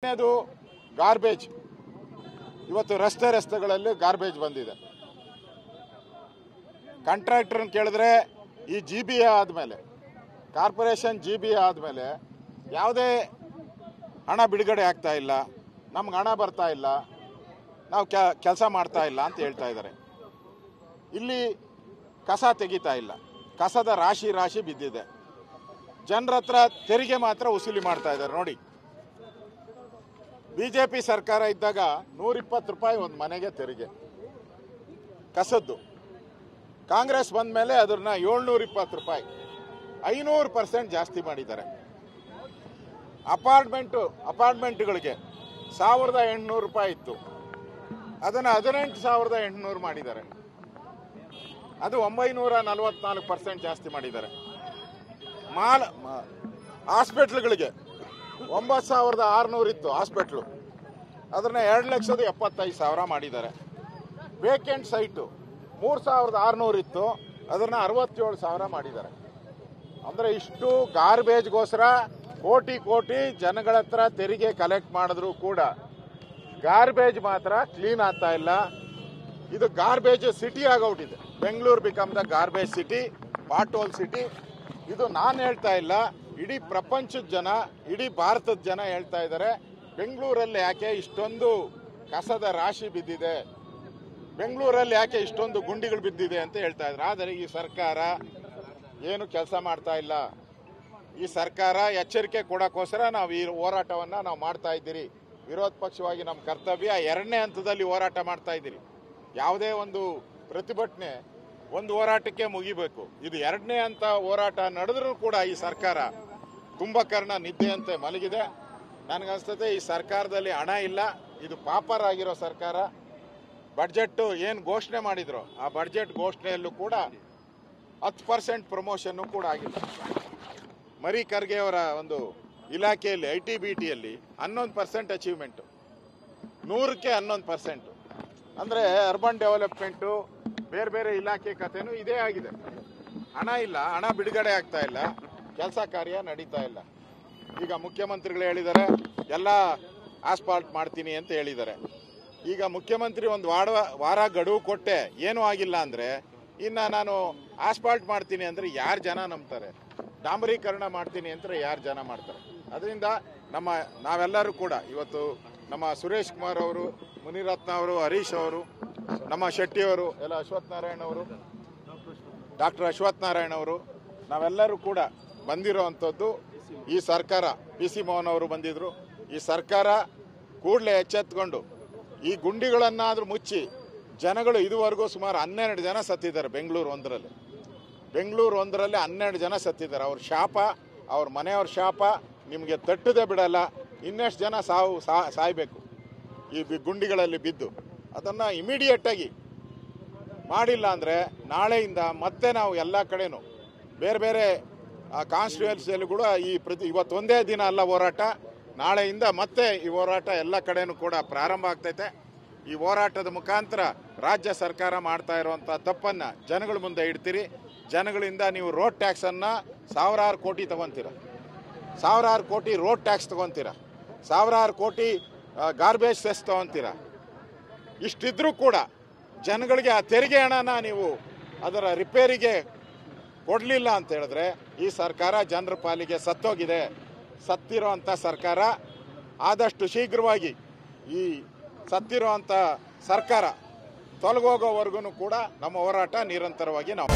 ಅದು ಗಾರ್ಬೇಜ್ ಇವತ್ತು ರಸ್ತೆಗಳಲ್ಲಿ ಗಾರ್ಬೇಜ್ ಬಂದಿದೆ. ಕಾಂಟ್ರಾಕ್ಟರ್ ಕೇಳಿದ್ರೆ ಈ ಜಿಬಿಎ ಆದಮೇಲೆ ಕಾರ್ಪೊರೇಷನ್ ಜಿಬಿಎ ಆದಮೇಲೆ ಯಾವುದೇ ಹಣ ಬಿಡುಗಡೆ ಆಗ್ತಾ ಇಲ್ಲ, ನಮ್ಗೆ ಹಣ ಬರ್ತಾ ಇಲ್ಲ, ನಾವು ಕೆಲಸ ಮಾಡ್ತಾ ಇಲ್ಲ ಅಂತ ಹೇಳ್ತಾ ಇದ್ದಾರೆ. ಇಲ್ಲಿ ಕಸ ತೆಗಿತಾ ಇಲ್ಲ, ಕಸದ ರಾಶಿ ಬಿದ್ದಿದೆ. ಜನರ ಹತ್ರ ತೆರಿಗೆ ಮಾತ್ರ ವಸೂಲಿ ಮಾಡ್ತಾ ಇದ್ದಾರೆ. ನೋಡಿ, ಬಿಜೆಪಿ ಸರ್ಕಾರ ಇದ್ದಾಗ 120 ರೂಪಾಯಿ ಒಂದು ಮನೆಗೆ ತೆರಿಗೆ ಕಸದ್ದು. ಕಾಂಗ್ರೆಸ್ ಬಂದ ಮೇಲೆ ಅದನ್ನ 720 ರೂಪಾಯಿ 500% ಜಾಸ್ತಿ ಮಾಡಿದ್ದಾರೆ. ಅಪಾರ್ಟ್ಮೆಂಟ್ಗಳಿಗೆ 1800 ರೂಪಾಯಿ ಇತ್ತು, ಅದನ್ನು 18,800 ಮಾಡಿದ್ದಾರೆ. ಅದು 944% ಜಾಸ್ತಿ ಮಾಡಿದ್ದಾರೆ. ಹಾಸ್ಪಿಟ್ಲ್ಗಳಿಗೆ 9,600 ಇತ್ತು ಹಾಸ್ಪಿಟ್ಲು, ಅದನ್ನ 2,75,000 ಮಾಡಿದ್ದಾರೆ. ವೇಕೆಂಟ್ ಸೈಟು 3,600 ಇತ್ತು, ಅದನ್ನ 67,000 ಮಾಡಿದ್ದಾರೆ. ಅಂದರೆ ಇಷ್ಟು ಗಾರ್ಬೇಜ್ಗೋಸ್ಕರ ಕೋಟಿ ಜನಗಳ ಹತ್ರ ತೆರಿಗೆ ಕಲೆಕ್ಟ್ ಮಾಡಿದ್ರು ಕೂಡ ಗಾರ್ಬೇಜ್ ಮಾತ್ರ ಕ್ಲೀನ್ ಆಗ್ತಾ ಇಲ್ಲ. ಇದು ಗಾರ್ಬೇಜ್ ಸಿಟಿ ಆಗೋಗ್ಬಿಟ್ಟಿದೆ. Bengaluru become the garbage city, pothole city. ಇದು ನಾನು ಹೇಳ್ತಾ ಇಲ್ಲ, ಇಡೀ ಪ್ರಪಂಚದ ಜನ, ಇಡೀ ಭಾರತದ ಜನ ಹೇಳ್ತಾ ಇದ್ದಾರೆ. ಬೆಂಗಳೂರಲ್ಲಿ ಯಾಕೆ ಇಷ್ಟೊಂದು ಕಸದ ರಾಶಿ ಬಿದ್ದಿದೆ, ಬೆಂಗಳೂರಲ್ಲಿ ಯಾಕೆ ಇಷ್ಟೊಂದು ಗುಂಡಿಗಳು ಬಿದ್ದಿದೆ ಅಂತ ಹೇಳ್ತಾ ಇದ್ದಾರೆ. ಆದರೆ ಈ ಸರ್ಕಾರ ಏನು ಕೆಲಸ ಮಾಡ್ತಾ ಇಲ್ಲ. ಈ ಸರ್ಕಾರ ಎಚ್ಚರಿಕೆ ಕೊಡೋಕ್ಕೋಸ್ಕರ ನಾವು ಈ ಹೋರಾಟವನ್ನು ನಾವು ಮಾಡ್ತಾ ಇದ್ದೀರಿ. ವಿರೋಧ ಪಕ್ಷವಾಗಿ ನಮ್ಮ ಕರ್ತವ್ಯ. 2ನೇ ಹಂತದಲ್ಲಿ ಹೋರಾಟ ಮಾಡ್ತಾ ಇದ್ದೀರಿ. ಯಾವುದೇ ಒಂದು ಪ್ರತಿಭಟನೆ ಒಂದು ಹೋರಾಟಕ್ಕೆ ಮುಗಿಬೇಕು. ಇದು 2ನೇ ಹಂತ ಹೋರಾಟ ನಡೆದ್ರೂ ಕೂಡ ಈ ಸರ್ಕಾರ ಕುಂಭಕರ್ಣ ನಿದ್ದೆಯಂತೆ ಮಲಗಿದೆ. ನನಗನ್ಸ್ತದೆ ಈ ಸರ್ಕಾರದಲ್ಲಿ ಹಣ ಇಲ್ಲ. ಇದು ಪಾಪರ್ ಆಗಿರೋ ಸರ್ಕಾರ. ಬಡ್ಜೆಟ್ ಏನು ಘೋಷಣೆ ಮಾಡಿದ್ರು ಆ ಬಡ್ಜೆಟ್ ಘೋಷಣೆಯಲ್ಲೂ ಕೂಡ 10% ಪ್ರಮೋಷನ್ನು ಕೂಡ ಆಗಿಲ್ಲ. ಮರಿ ಖರ್ಗೆ ಅವರ ಒಂದು ಇಲಾಖೆಯಲ್ಲಿ ITBTಯಲ್ಲಿ 11% ಅಚೀವ್ಮೆಂಟು, 100ಕ್ಕೆ 11%. ಅಂದರೆ ಅರ್ಬನ್ ಡೆವಲಪ್ಮೆಂಟು ಬೇರೆ ಇಲಾಖೆ ಕಥೆನೂ ಇದೇ ಆಗಿದೆ. ಹಣ ಇಲ್ಲ, ಹಣ ಬಿಡುಗಡೆ ಆಗ್ತಾ ಇಲ್ಲ, ಕೆಲಸ ಕಾರ್ಯ ನಡೀತಾ ಇಲ್ಲ. ಈಗ ಮುಖ್ಯಮಂತ್ರಿಗಳು ಹೇಳಿದ್ದಾರೆ ಎಲ್ಲ ಆಸ್ಫಾಲ್ಟ್ ಮಾಡ್ತೀನಿ ಅಂತ ಹೇಳಿದ್ದಾರೆ. ಈಗ ಮುಖ್ಯಮಂತ್ರಿ ಒಂದು ವಾರ ಗಡುವು ಕೊಟ್ಟೆ ಏನೂ ಆಗಿಲ್ಲ ಅಂದರೆ ಇನ್ನು ನಾನು ಆಸ್ಫಾಲ್ಟ್ ಮಾಡ್ತೀನಿ ಅಂದರೆ ಯಾರು ಜನ ನಂಬ್ತಾರೆ? ಡಾಂಬರೀಕರಣ ಮಾಡ್ತೀನಿ ಅಂದರೆ ಯಾರು ಜನ ಮಾಡ್ತಾರೆ? ಅದರಿಂದ ನಾವೆಲ್ಲರೂ ಕೂಡ ಇವತ್ತು ನಮ್ಮ ಸುರೇಶ್ ಕುಮಾರ್ ಅವರು, ಮುನಿರತ್ನ ಅವರು, ಹರೀಶ್ ಅವರು, ನಮ್ಮ ಶೆಟ್ಟಿಯವರು, ಎಲ್ಲ ಡಾಕ್ಟರ್ ಅಶ್ವಥ್ ನಾರಾಯಣ ಅವರು, ನಾವೆಲ್ಲರೂ ಕೂಡ ಬಂದಿರೋವಂಥದ್ದು. ಈ ಸರ್ಕಾರ PC ಮೋಹನ್ ಅವರು ಬಂದಿದ್ರು. ಈ ಸರ್ಕಾರ ಕೂಡಲೇ ಎಚ್ಚೆತ್ಕೊಂಡು ಈ ಗುಂಡಿಗಳನ್ನಾದರೂ ಮುಚ್ಚಿ, ಜನಗಳು ಇದುವರೆಗೂ ಸುಮಾರು 12 ಜನ ಸತ್ತಿದ್ದಾರೆ. ಬೆಂಗಳೂರು ಒಂದರಲ್ಲಿ 12 ಜನ ಸತ್ತಿದ್ದಾರೆ. ಅವ್ರ ಶಾಪ, ಅವ್ರ ಮನೆಯವ್ರ ಶಾಪ ನಿಮಗೆ ತಟ್ಟದೆ ಬಿಡಲ್ಲ. ಇನ್ನೆಷ್ಟು ಜನ ಸಾಯಬೇಕು ಈ ಗುಂಡಿಗಳಲ್ಲಿ ಬಿದ್ದು. ಅದನ್ನು ಇಮಿಡಿಯೇಟಾಗಿ ಮಾಡಿಲ್ಲ ಅಂದರೆ ನಾಳೆಯಿಂದ ಮತ್ತೆ ನಾವು ಎಲ್ಲ ಕಡೆನೂ ಬೇರೆ ಕಾನ್ಸ್ಟಿಟ್ಯೂಯನ್ಸಿಯಲ್ಲಿ ಕೂಡ ಇವತ್ತು ಒಂದೇ ದಿನ ಅಲ್ಲ ಹೋರಾಟ, ನಾಳೆಯಿಂದ ಮತ್ತೆ ಈ ಹೋರಾಟ ಎಲ್ಲ ಕಡೆನೂ ಕೂಡ ಪ್ರಾರಂಭ ಆಗ್ತೈತೆ. ಈ ಹೋರಾಟದ ಮುಖಾಂತರ ರಾಜ್ಯ ಸರ್ಕಾರ ಮಾಡ್ತಾ ಇರುವಂಥ ತಪ್ಪನ್ನು ಜನಗಳ ಮುಂದೆ ಇಡ್ತೀರಿ. ಜನಗಳಿಂದ ನೀವು ರೋಡ್ ಟ್ಯಾಕ್ಸನ್ನು 1,000 ಕೋಟಿ ತೊಗೊತೀರ, 1,000 ಕೋಟಿ ರೋಡ್ ಟ್ಯಾಕ್ಸ್ ತೊಗೊತೀರ, 1,000 ಕೋಟಿ ಗಾರ್ಬೇಜ್ ಸೆಸ್ ತೊಗೊತೀರ. ಇಷ್ಟಿದ್ರೂ ಕೂಡ ಜನಗಳಿಗೆ ಆ ತೆರಿಗೆ ಹಣನ ನೀವು ಅದರ ರಿಪೇರಿಗೆ ಕೊಡಲಿಲ್ಲ ಅಂತ ಹೇಳಿದ್ರೆ ಈ ಸರ್ಕಾರ ಜನರ ಪಾಲಿಗೆ ಸತ್ತೋಗಿದೆ. ಸತ್ತಿರೋ ಅಂಥ ಸರ್ಕಾರ ಆದಷ್ಟು ಶೀಘ್ರವಾಗಿ ಈ ಸತ್ತಿರೋ ಅಂಥ ಸರ್ಕಾರ ತೊಲಗೋಗೋವರೆಗೂ ಕೂಡ ನಮ್ಮ ಹೋರಾಟ ನಿರಂತರವಾಗಿ ನಾವು